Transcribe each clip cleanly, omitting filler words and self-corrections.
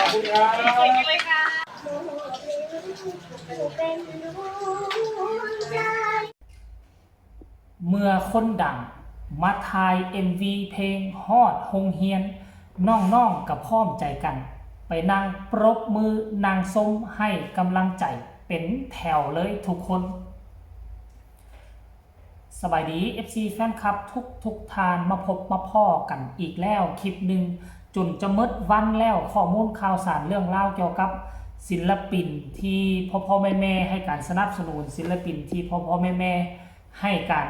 อบคุณครับสวยจังเลยค่ะเมื่อคนดังมาถ่าย MV เพลงฮอดฮงเฮียนน้องๆกับพร้อมใจกันไปนั่งปรบมือนางส้มให้กำลังใจเป็นแถวเลยทุกคนสบายดี FC แฟนคลับทุกทานมาพบมาพ่อกันอีกแล้วคลิปหนึ่งจนจะมืดวันแล้วข้อมูลข่าวสารเรื่องเล่าเกี่ยวกับศิลปินที่พ่อแม่ให้การสนับสนุนศิลปินที่พ่อแม่ให้การ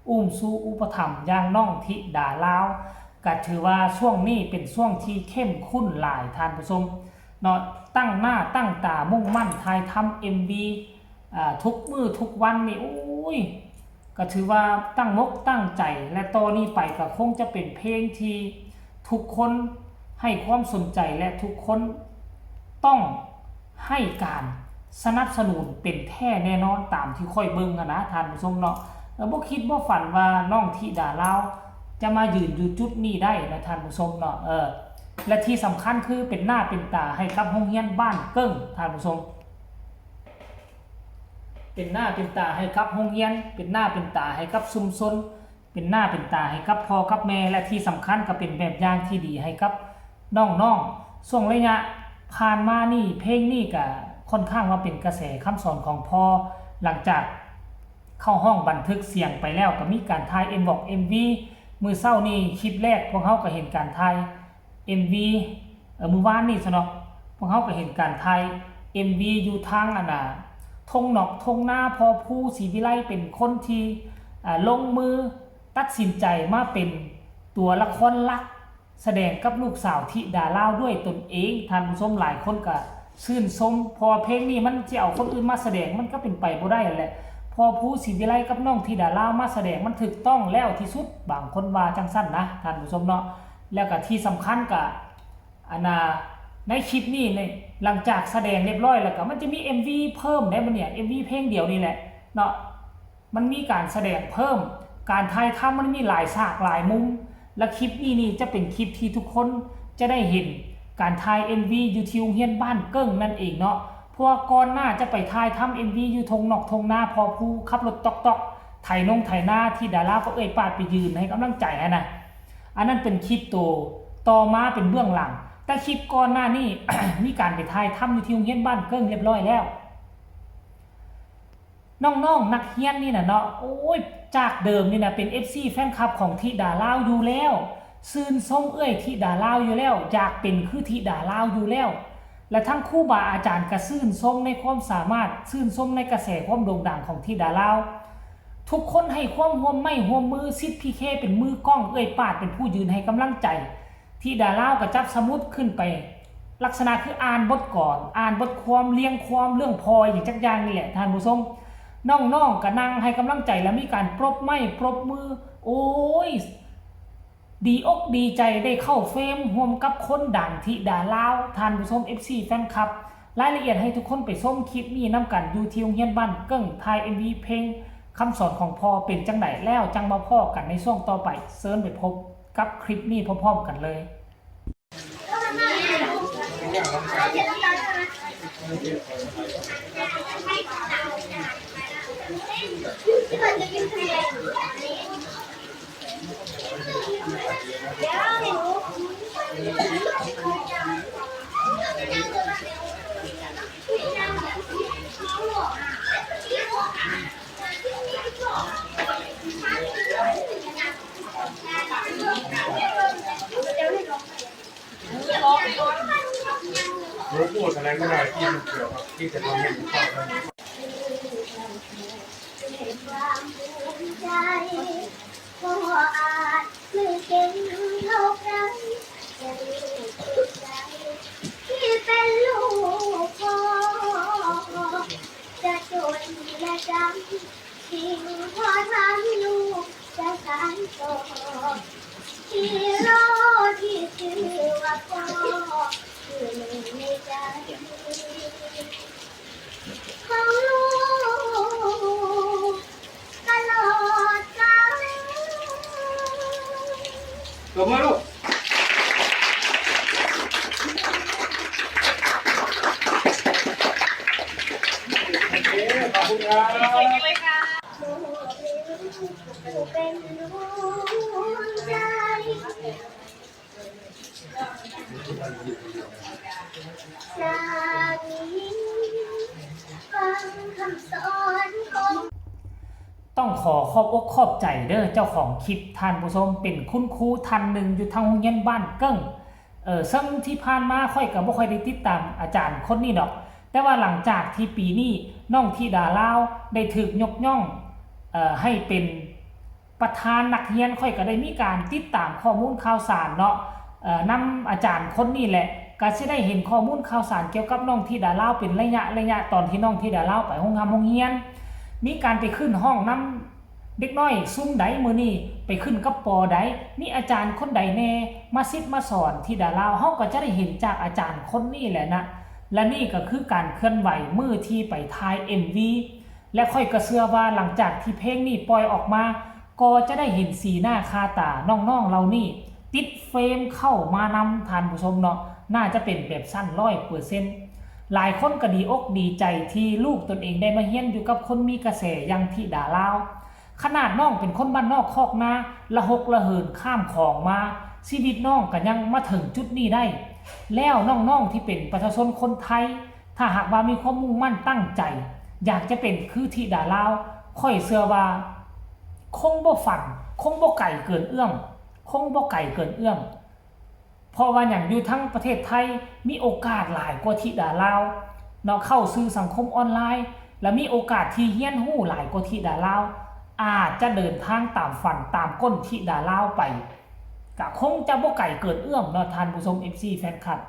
อุ้มสู้อุปถัมภ์อย่างน้องธิดาลาวก็ถือว่าช่วงนี้เป็นช่วงที่เข้มข้นหลายท่านผู้ชมเนาะตั้งหน้าตั้งตามุ่งมั่นถ่ายทำ MV ทุกมื้อทุกวันนี่โอ้ยก็ถือว่าตั้งมกตั้งใจและต่อนนี้ไปก็คงจะเป็นเพลงที่ทุกคนให้ความสนใจและทุกคนต้องให้การสนับสนุนเป็นแท้แน่นอนตามที่ค่อยเบิ่งนะท่านผู้ชมเนาะบ่คิดบ่ฝันว่าน้องธิดาลาวจะมายืนอยู่จุดนี้ได้นะท่านผู้ชมเนาะและที่สำคัญคือเป็นหน้าเป็นตาให้กับโรงเรียนบ้านเกิ้งท่านผู้ชมเป็นหน้าเป็นตาให้กับโรงเรียนเป็นหน้าเป็นตาให้กับชุมชนเป็นหน้าเป็นตาให้กับพ่อกับแม่และที่สำคัญก็เป็นแบบอย่างที่ดีให้กับน้องๆช่วงระยะผ่านมานี่เพลงนี้ก็ค่อนข้างว่าเป็นกระแสคำสอนของพ่อหลังจากเข้าห้องบันทึกเสียงไปแล้วก็มีการถ่าย MV มือเศร้านี่คลิปแรกพวกเขาก็เห็นการถ่าย MV มือวานนี่ซะเนาะพวกเขาก็เห็นการถ่าย MV อยู่ทางทงหนอกทงหน้าพอผู้ศรีวิไลเป็นคนที่ลงมือตัดสินใจมาเป็นตัวละครหลักแสดงกับลูกสาวธิดาลาวด้วยตนเองท่านผู้ชมหลายคนก็ชื่นชมพอเพลงนี้มันจะเอาคนอื่นมาแสดงมันก็เป็นไปบ่ได้แหละพอผู้ศรีวิไลกับน้องธิดาลาวมาแสดงมันถูกต้องแล้วที่สุดบางคนว่าจังสั้นนะท่านผู้ชมเนาะแล้วก็ที่สำคัญก็ในคลิปนี้เนี่ยหลังจากแสดงเรียบร้อยแล้วก็มันจะมี MV เพิ่มได้มันเนี่ย MV เพลงเดียวนี่แหละเนาะมันมีการแสดงเพิ่มการถ่ายทำมันมีหลายฉากหลายมุมและคลิปนี้จะเป็นคลิปที่ทุกคนจะได้เห็นการถ่าย MV อยู่ที่โรงเรียนบ้านเกิ้งนั่นเองเนาะเพราะก่อนหน้าจะไปถ่ายทำ MV อยู่ทงนอกทงหน้าพอผู้ขับรถตอกไถนงไถหน้าที่ดาราก็ปาดไปยืนให้กำลังใจนะอันนั้นเป็นคลิปต่อมาเป็นเบื้องหลังแต่คลิปก่อนหน้านี้ มีการไปถ่ายทำอยู่ที่โรงเรียนบ้านเกิ้งเรียบร้อยแล้วน้องนักเรียนนี่นะเนาะโอ้ยจากเดิมนี่นะเป็น FC แฟนคลับของธิดาลาวอยู่แล้วซื่นส้มธิดาลาวอยู่แล้วอยากเป็นคือธิดาลาวอยู่แล้วและทั้งครูบาอาจารย์ก็ซื่นส้มในความสามารถซื่นส้มในกระแสความโด่งดังของธิดาลาวทุกคนให้ความร่วมมือซิดพีเคเป็นมือกล้องปาดเป็นผู้ยืนให้กำลังใจธิดาลาวก็จับสมุดขึ้นไปลักษณะคืออ่านบทก่อนอ่านบทความเรียงความเรื่องพออย่างจักอย่างนี่แหละท่านผู้ชมน้องก็นั่งให้กำลังใจแล้วมีการปรบไม้ปรบมือโอ้ยดีอกดีใจได้เข้าเฟรมร่วมกับคนดังธิดาลาวท่านผู้ชม FC แฟนคลับรายละเอียดให้ทุกคนไปชมคลิปนี้นำกันอยู่ที่โรงเรียนบ้านเกิ้งถ่าย MV เพลงคำสอนของพ่อเป็นจังไดแล้วจังมาพ่อกันในช่วงต่อไปเซิร์ชไปพบกับคลิปนี้พร้อมๆกันเลยรู้พูดอะไรก็ได้ที่มันเกี่ยวกับที่จะทำให้ทุกคนพ่ออาจไม่เก่งเท่าใครแต่ลูกใจที่เป็นลูกพ่อจะจนและจำสิ่งพ่อทำลูกจะสานต่อที่รอที่ชื่อว่าพ่อคือหนึ่งในใจของลูกตลอดกาลตัวมาลูก ครับ เป็นดวงใจจากนี้ฟังคำสอนของ ต้องขอบอกขอบใจเด้อเจ้าของคลิปท่านผู้ชมเป็นคุณครูท่านหนึ่งอยู่ทางโรงเรียนบ้านเกิ้งซึ่งที่ผ่านมาค่อยกับบ่ค่อยได้ติดตามอาจารย์คนนี้ดอกแต่ว่าหลังจากที่ปีนี้น้องธิดาลาวได้ถูกยกย่องให้เป็นประธานนักเรียนค่อยก็ได้มีการติดตามข้อมูลข่าวสารเนาะนำอาจารย์คนนี้แหละก็สิได้เห็นข้อมูลข่าวสารเกี่ยวกับน้องธิดาลาวเป็นระยะตอนที่น้องธิดาลาวไปโรงเรียนมีการไปขึ้นห้องนำเด็กน้อยซุ่มใดมื้อนี้ไปขึ้นกับปอใดมีอาจารย์คนใดแน่มาซิดมาสอนธิดาลาวเฮาก็จะได้เห็นจากอาจารย์คนนี้แหละนะและนี่ก็คือการเคลื่อนไหวมื้อที่ไปถ่าย MV และค่อยก็เชื่อว่าหลังจากที่เพลงนี้ปล่อยออกมาก็จะได้เห็นสีหน้าคาตาน้องๆเรานี่ติดเฟรมเข้ามานำท่านผู้ชมเนาะน่าจะเป็นแบบสั้น 100%หลายคนก็ดีอกดีใจที่ลูกตนเองได้มาเฮียนอยู่กับคนมีกระแสอย่างธิดาลาวขนาดน้องเป็นคนบ้านนอกคอกนาละหกละเหินข้ามของมาชีวิตน้องก็ยังมาถึงจุดนี้ได้แล้วน้องๆที่เป็นประชาชนคนไทยถ้าหากว่ามีความมุ่งมั่นตั้งใจอยากจะเป็นคือธิดาลาวค่อยเชื่อว่าคงบ่ฝันคงบ่ไกลเกินเอื้อมเพราะว่าอย่างอยู่ทั้งประเทศไทยมีโอกาสหลายกว่าธิดาลาวเนาะเข้าสู่สังคมออนไลน์และมีโอกาสที่เฮียนฮู้หลายกว่าธิดาลาวอาจจะเดินทางตามฝันตามก้นธิดาลาวไปก็คงจะบ่ไกลเกินเอื้อมเนาะท่านผู้ชม FC แฟนคลับ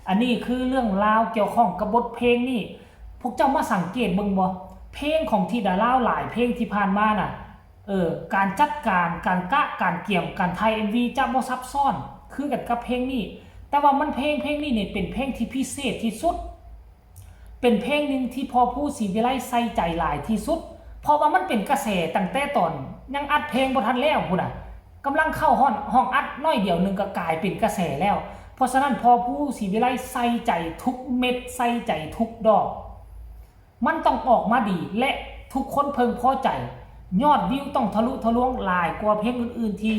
อันนี้คือเรื่องราวเกี่ยวข้องกับบทเพลงนี่พวกเจ้ามาสังเกตเบิ่งบ่เพลงของธิดาลาวหลายเพลงที่ผ่านมาน่ะการจัดการการกะการเกี่ยมการไทย MV จะบ่ซับซ้อนคือกันกับเพลงนี้แต่ว่ามันเพลงนี้เนี่ยเป็นเพลงที่พิเศษที่สุดเป็นเพลงนึงที่พอผู้ศรีวิไลใส่ใจหลายที่สุดเพราะว่ามันเป็นกระแสตั้งแต่ตอนยังอัดเพลงบ่ทันแล้วพุ่นน่ะกำลังเข้าห้องอัดน้อยเดียวนึงก็กลายเป็นกระแสแล้วเพราะฉะนั้นพอผู้ศรีวิไลใส่ใจทุกเม็ดใส่ใจทุกดอกมันต้องออกมาดีและทุกคนเพิ่งพอใจยอดวิวต้องทะลุทะลวงหลายกว่าเพลงอื่นๆที่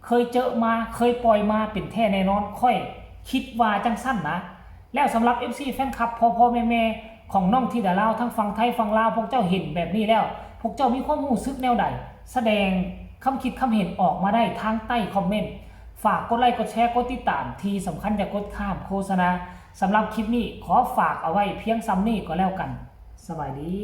เคยเจอมาเคยปล่อยมาเป็นแท้แน่นอนค่อยคิดว่าจังสั้นนะแล้วสำหรับ FC แฟนคลับพ่อแม่ของน้องธิดาลาวทั้งฝั่งไทยฝั่งลาวพวกเจ้าเห็นแบบนี้แล้วพวกเจ้ามีความรู้สึกแนวใดแสดงคำคิดคำเห็นออกมาได้ทางใต้คอมเมนต์ฝากกดไลค์กดแชร์กดติดตามที่สำคัญอย่ากดข้ามโฆษณาสำหรับคลิปนี้ขอฝากเอาไว้เพียงซ้ำนี้ก็แล้วกันสวัสดี